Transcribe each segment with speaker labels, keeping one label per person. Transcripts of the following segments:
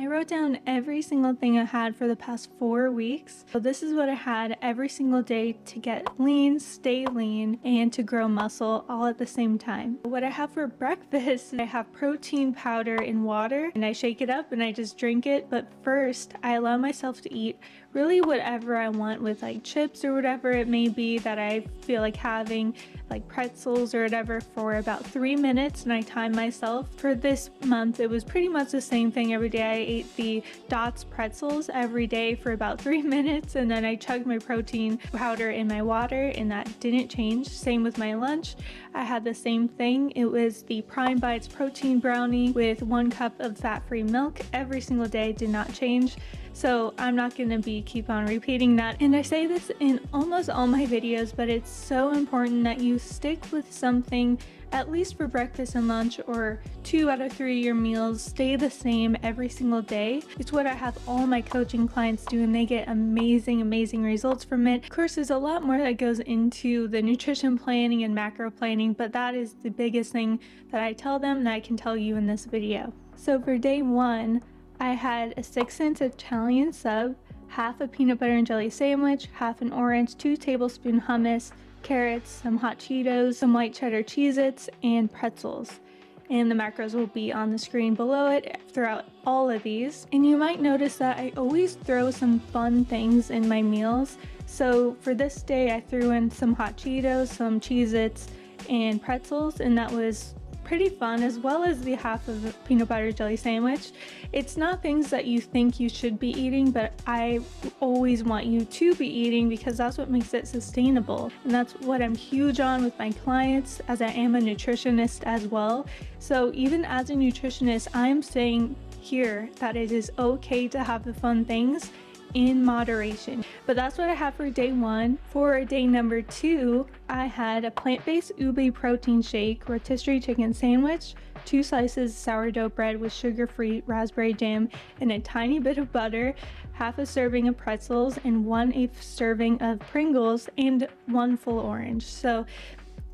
Speaker 1: wrote down every single thing I had for the past 4 weeks. So this is what I had every single day to get lean, stay lean, and to grow muscle all at the same time. What I have for breakfast, I have protein powder in water, and I shake it up and I just drink it. But first, I allow myself to eat really whatever I want, with like chips or whatever it may be that I feel like having, like pretzels or whatever, for about 3 minutes, and I time myself. For this month, it was pretty much the same thing every day. I ate the Dots pretzels every day for about 3 minutes, and then I chugged my protein powder in my water, and that didn't change. Same with my lunch. I had the same thing. It was the Prime Bites protein brownie with 1 cup of fat-free milk every single day, did not change. So I'm not going to keep on repeating that. And I say this in almost all my videos, but it's so important that you stick with something at least for breakfast and lunch, or 2 out of 3 of your meals stay the same every single day. It's what I have all my coaching clients do, and they get amazing results from it. Of course, there's a lot more that goes into the nutrition planning and macro planning, but that is the biggest thing that I tell them that I can tell you in this video. So for day 1, I had a 6-cent Italian sub, half a peanut butter and jelly sandwich, half an orange, 2 tablespoon hummus, carrots, some hot Cheetos, some white cheddar Cheez-Its, and pretzels. And the macros will be on the screen below it throughout all of these. And you might notice that I always throw some fun things in my meals. So for this day, I threw in some hot Cheetos, some Cheez-Its, and pretzels, and that was pretty fun, as well as the half of a peanut butter jelly sandwich. It's not things that you think you should be eating, but I always want you to be eating because that's what makes it sustainable. And that's what I'm huge on with my clients, as I am a nutritionist as well. So even as a nutritionist, I'm saying here that it is okay to have the fun things in moderation. But that's what I have for day 1. For day number 2, I had a plant-based ube protein shake, rotisserie chicken sandwich, 2 slices of sourdough bread with sugar-free raspberry jam, and a tiny bit of butter, half a serving of pretzels, and 1/8 serving of Pringles, and 1 full orange. So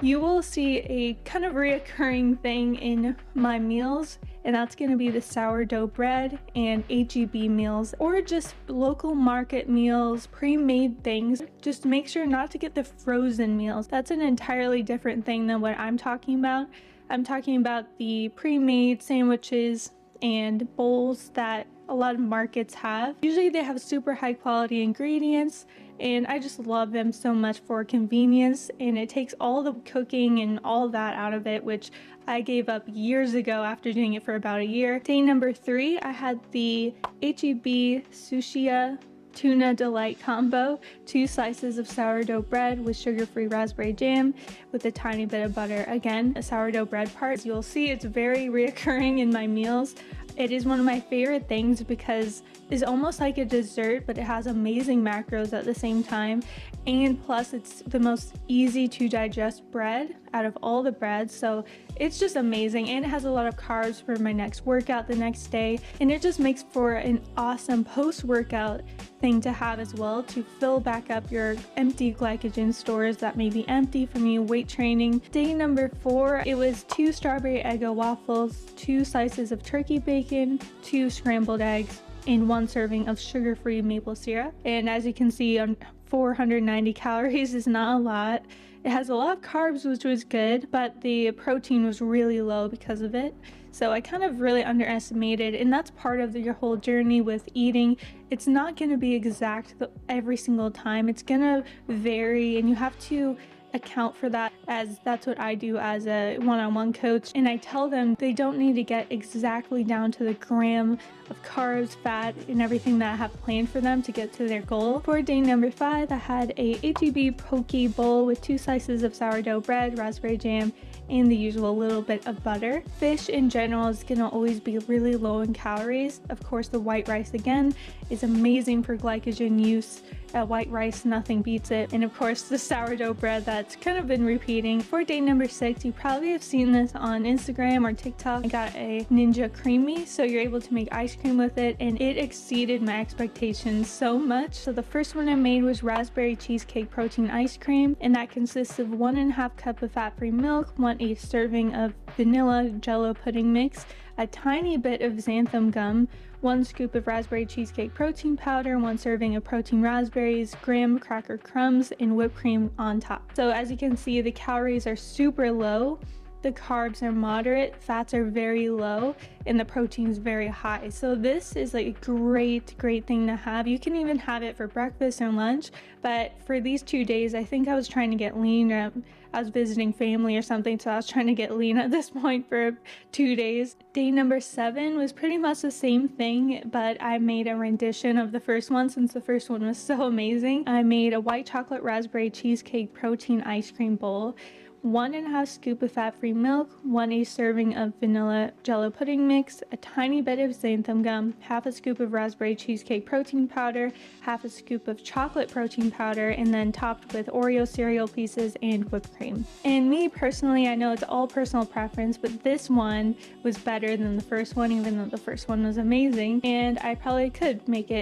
Speaker 1: you will see a kind of reoccurring thing in my meals, and that's going to be the sourdough bread and HEB meals, or just local market meals, pre-made things. Just make sure not to get the frozen meals. That's an entirely different thing than what I'm talking about. I'm talking about the pre-made sandwiches and bowls that a lot of markets have. Usually they have super high quality ingredients, and I just love them so much for convenience, and it takes all the cooking and all that out of it, which I gave up years ago after doing it for about a year. Day number 3, I had the HEB Sushia Tuna Delight combo, 2 slices of sourdough bread with sugar-free raspberry jam with a tiny bit of butter. Again, a sourdough bread part. You'll see it's very reoccurring in my meals. It is one of my favorite things because it's almost like a dessert, but it has amazing macros at the same time. And plus, it's the most easy to digest bread out of all the breads. So it's just amazing. And it has a lot of carbs for my next workout the next day. And it just makes for an awesome post-workout thing to have as well, to fill back up your empty glycogen stores that may be empty from you weight training. Day number 4, it was 2 strawberry Eggo waffles, 2 slices of turkey bacon, 2 scrambled eggs, and 1 serving of sugar-free maple syrup. And as you can see, on 490 calories is not a lot. It has a lot of carbs, which was good, but the protein was really low because of it. So I kind of really underestimated, and that's part of your whole journey with eating. It's not going to be exact every single time. It's going to vary, and you have to account for that, as that's what I do as a one-on-one coach. And I tell them they don't need to get exactly down to the gram of carbs, fat, and everything that I have planned for them to get to their goal. For day number 5, I had a HEB poke bowl with 2 slices of sourdough bread, raspberry jam, and the usual little bit of butter. Fish in general is gonna always be really low in calories. Of course, the white rice again is amazing for glycogen use. White rice, nothing beats it. And of course, the sourdough bread that's kind of been repeating. For day number 6, you probably have seen this on Instagram or TikTok. I got a Ninja Creamy, so you're able to make ice cream with it, and it exceeded my expectations so much. So the first one I made was raspberry cheesecake protein ice cream, and that consists of 1.5 cup of fat-free milk, 1/8 serving of vanilla jello pudding mix, a tiny bit of xanthan gum, 1 scoop of raspberry cheesecake protein powder, 1 serving of protein raspberries, graham cracker crumbs, and whipped cream on top. So as you can see, the calories are super low, the carbs are moderate, fats are very low, and the protein is very high. So this is like a great thing to have. You can even have it for breakfast or lunch, but for these 2 days, I think I was trying to get lean. I was visiting family or something, so I was trying to get lean at this point for 2 days. Day number 7 was pretty much the same thing, but I made a rendition of the first one since the first one was so amazing. I made a white chocolate raspberry cheesecake protein ice cream bowl, 1.5 scoop of fat-free milk, 1 serving of vanilla jello pudding mix, a tiny bit of xanthan gum, 1/2 scoop of raspberry cheesecake protein powder, 1/2 scoop of chocolate protein powder, and then topped with Oreo cereal pieces and whipped cream. And me personally, I know it's all personal preference, but this one was better than the first one, even though the first one was amazing. And I probably could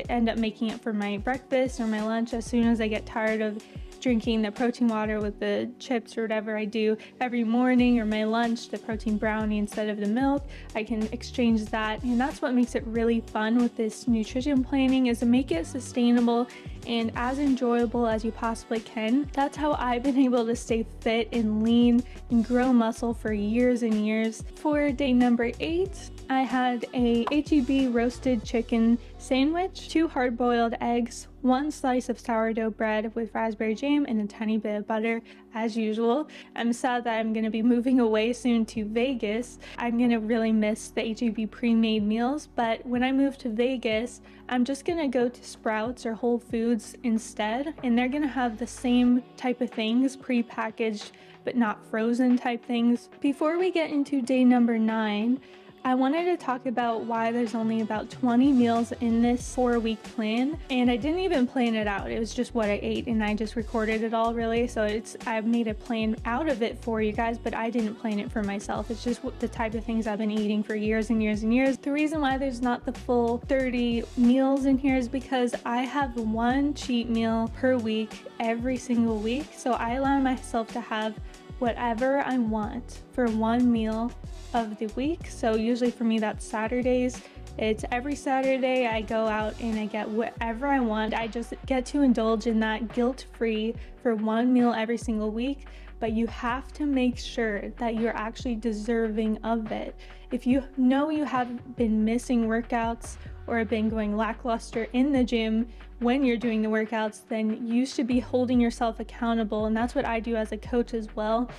Speaker 1: end up making it for my breakfast or my lunch as soon as I get tired of drinking the protein water with the chips or whatever I do every morning, or my lunch, the protein brownie instead of the milk. I can exchange that, and that's what makes it really fun with this nutrition planning, is to make it sustainable and as enjoyable as you possibly can. That's how I've been able to stay fit and lean and grow muscle for years and years. For day number 8, I had a HEB roasted chicken sandwich, 2 hard-boiled eggs, 1 slice of sourdough bread with raspberry jam, and a tiny bit of butter, as usual. I'm sad that I'm going to be moving away soon to Vegas. I'm going to really miss the HEB pre-made meals, but when I move to Vegas, I'm just going to go to Sprouts or Whole Foods instead, and they're going to have the same type of things, pre-packaged but not frozen type things. Before we get into day number 9, I wanted to talk about why there's only about 20 meals in this 4-week plan, and I didn't even plan it out. It was just what I ate, and I just recorded it all, really. So I've made a plan out of it for you guys, but I didn't plan it for myself. It's just the type of things I've been eating for years and years and years. The reason why there's not the full 30 meals in here is because I have 1 cheat meal per week every single week. So I allow myself to have whatever I want for 1 meal of the week. So usually for me that's Saturdays. It's every Saturday I go out and I get whatever I want. I just get to indulge in that guilt-free for 1 meal every single week, but you have to make sure that you're actually deserving of it. If you know you have been missing workouts or been going lackluster in the gym when you're doing the workouts, then you should be holding yourself accountable. And that's what I do as a coach as well,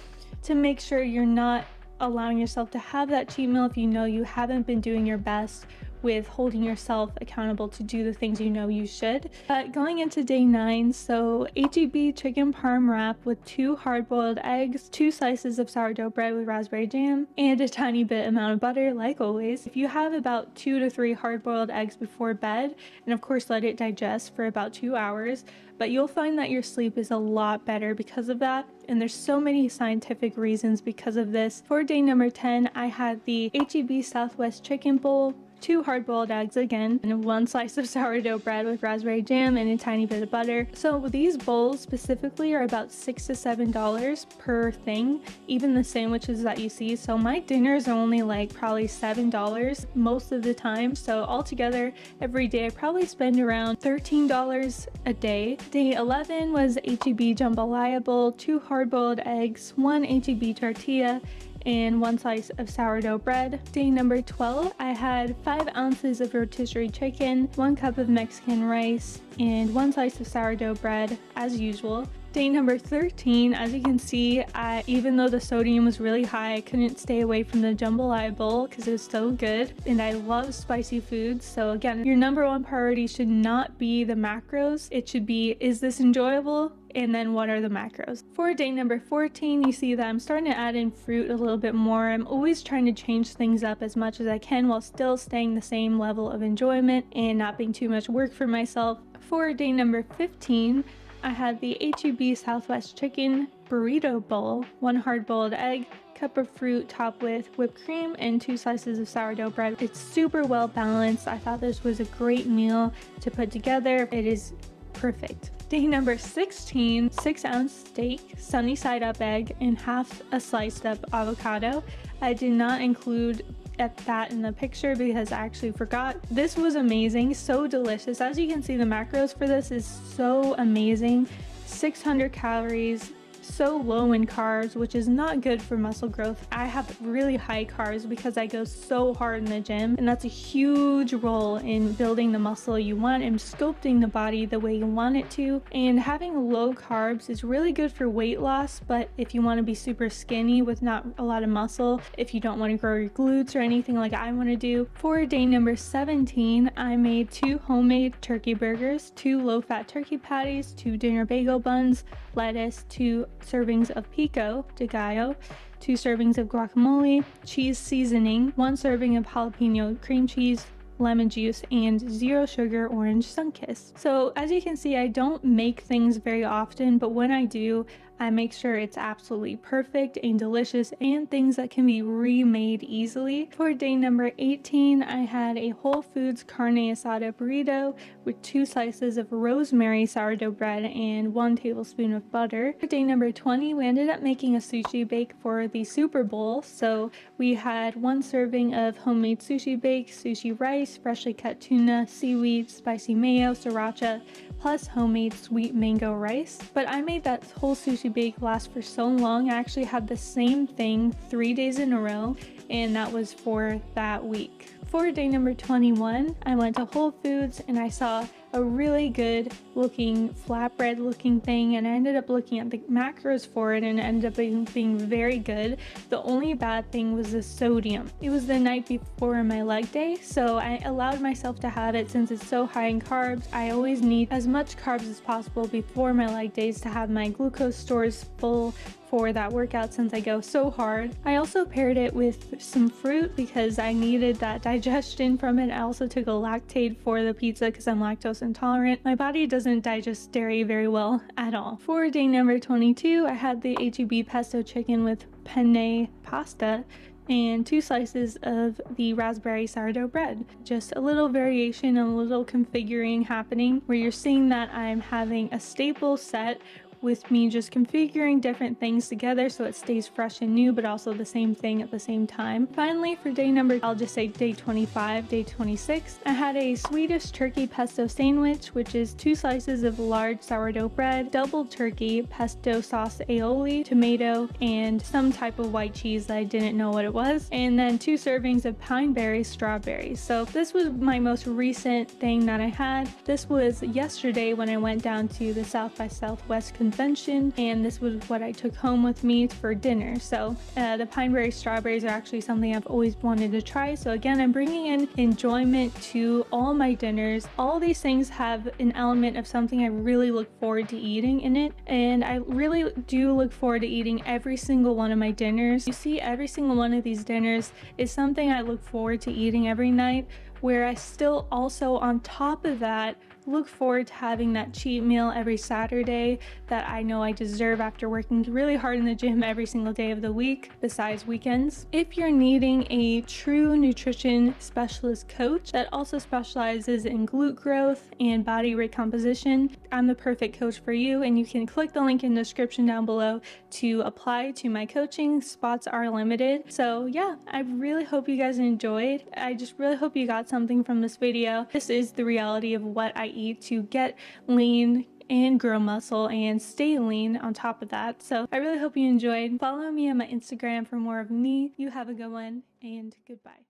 Speaker 1: to make sure you're not allowing yourself to have that cheat meal if you know you haven't been doing your best with holding yourself accountable to do the things you know you should. But going into day 9, so HEB chicken parm wrap with 2 hard-boiled eggs, 2 slices of sourdough bread with raspberry jam, and a tiny bit amount of butter, like always. If you have about 2 to 3 hard-boiled eggs before bed, and of course let it digest for about 2 hours, but you'll find that your sleep is a lot better because of that. And there's so many scientific reasons because of this. For day number 10, I had the HEB Southwest chicken bowl, 2 hard-boiled eggs again, and 1 slice of sourdough bread with raspberry jam and a tiny bit of butter. So these bowls specifically are about $6 to $7 per thing, even the sandwiches that you see. So my dinners are only like probably $7 most of the time. So altogether, every day I probably spend around $13 a day. Day 11 was HEB jambalaya bowl, 2 hard-boiled eggs, 1 HEB tortilla, and 1 slice of sourdough bread. Day number 12, I had 5 ounces of rotisserie chicken, 1 cup of Mexican rice, and 1 slice of sourdough bread, as usual. Day number 13, as you can see, even though the sodium was really high, I couldn't stay away from the jambalaya bowl because it was so good, and I love spicy foods. So again, your number 1 priority should not be the macros. It should be, is this enjoyable? And then what are the macros? For day number 14, you see that I'm starting to add in fruit a little bit more. I'm always trying to change things up as much as I can while still staying the same level of enjoyment and not being too much work for myself. For day number 15, I had the HEB Southwest chicken burrito bowl, 1 hard-boiled egg, cup of fruit topped with whipped cream, and 2 slices of sourdough bread. It's super well balanced. I thought this was a great meal to put together. It is perfect. Day number 16, 6-ounce steak, sunny side up egg, and half a sliced up avocado. I did not include at that in the picture because I actually forgot. This was amazing, so delicious. As you can see, the macros for this is so amazing. 600 calories, so low in carbs, which is not good for muscle growth. I have really high carbs because I go so hard in the gym, and that's a huge role in building the muscle you want and sculpting the body the way you want it to. And having low carbs is really good for weight loss, but if you want to be super skinny with not a lot of muscle, if you don't want to grow your glutes or anything like I want to do, for day number 17, I made 2 homemade turkey burgers, 2 low-fat turkey patties, 2 dinner bagel buns, lettuce, 2 servings of pico de gallo, 2 servings of guacamole, cheese seasoning, 1 serving of jalapeno cream cheese, lemon juice, and 0 sugar orange Sunkist. So as you can see, I don't make things very often, but when I do, I make sure it's absolutely perfect and delicious and things that can be remade easily. For day number 18, I had a Whole Foods carne asada burrito with 2 slices of rosemary sourdough bread and 1 tablespoon of butter. For day number 20, we ended up making a sushi bake for the Super Bowl. So we had 1 serving of homemade sushi bake, sushi rice, freshly cut tuna, seaweed, spicy mayo, sriracha, plus homemade sweet mango rice. But I made that whole sushi bake last for so long. I actually had the same thing 3 days in a row, and that was for that week. For day number 21, I went to Whole Foods and I saw a really good looking flatbread looking thing, and I ended up looking at the macros for it and it ended up being very good. The only bad thing was the sodium. It was the night before my leg day, so I allowed myself to have it since it's so high in carbs. I always need as much carbs as possible before my leg days to have my glucose stores full for that workout since I go so hard. I also paired it with some fruit because I needed that digestion from it. I also took a Lactaid for the pizza because I'm lactose intolerant. My body doesn't digest dairy very well at all. For day number 22, I had the HEB pesto chicken with penne pasta and 2 slices of the raspberry sourdough bread. Just a little variation and a little configuring happening where you're seeing that I'm having a staple set with me just configuring different things together so it stays fresh and new, but also the same thing at the same time. Finally, for day number, I'll just say day 25, day 26, I had a Swedish turkey pesto sandwich, which is 2 slices of large sourdough bread, double turkey, pesto sauce aioli, tomato, and some type of white cheese that I didn't know what it was, and then 2 servings of pine berry strawberries. So this was my most recent thing that I had. This was yesterday when I went down to the South by Southwest convention, and this was what I took home with me for dinner. So the pine berry strawberries are actually something I've always wanted to try. So again, I'm bringing in enjoyment to all my dinners. All these things have an element of something I really look forward to eating in it, and I really do look forward to eating every single one of my dinners. You see, every single one of these dinners is something I look forward to eating every night, where I still also on top of that look forward to having that cheat meal every Saturday that I know I deserve after working really hard in the gym every single day of the week, besides weekends. If you're needing a true nutrition specialist coach that also specializes in glute growth and body recomposition, I'm the perfect coach for you, and you can click the link in the description down below to apply to my coaching. Spots are limited. So yeah, I really hope you guys enjoyed. I just really hope you got something from this video. This is the reality of what I eat to get lean and grow muscle and stay lean on top of that. So I really hope you enjoyed. Follow me on my Instagram for more of me. You have a good one, and goodbye.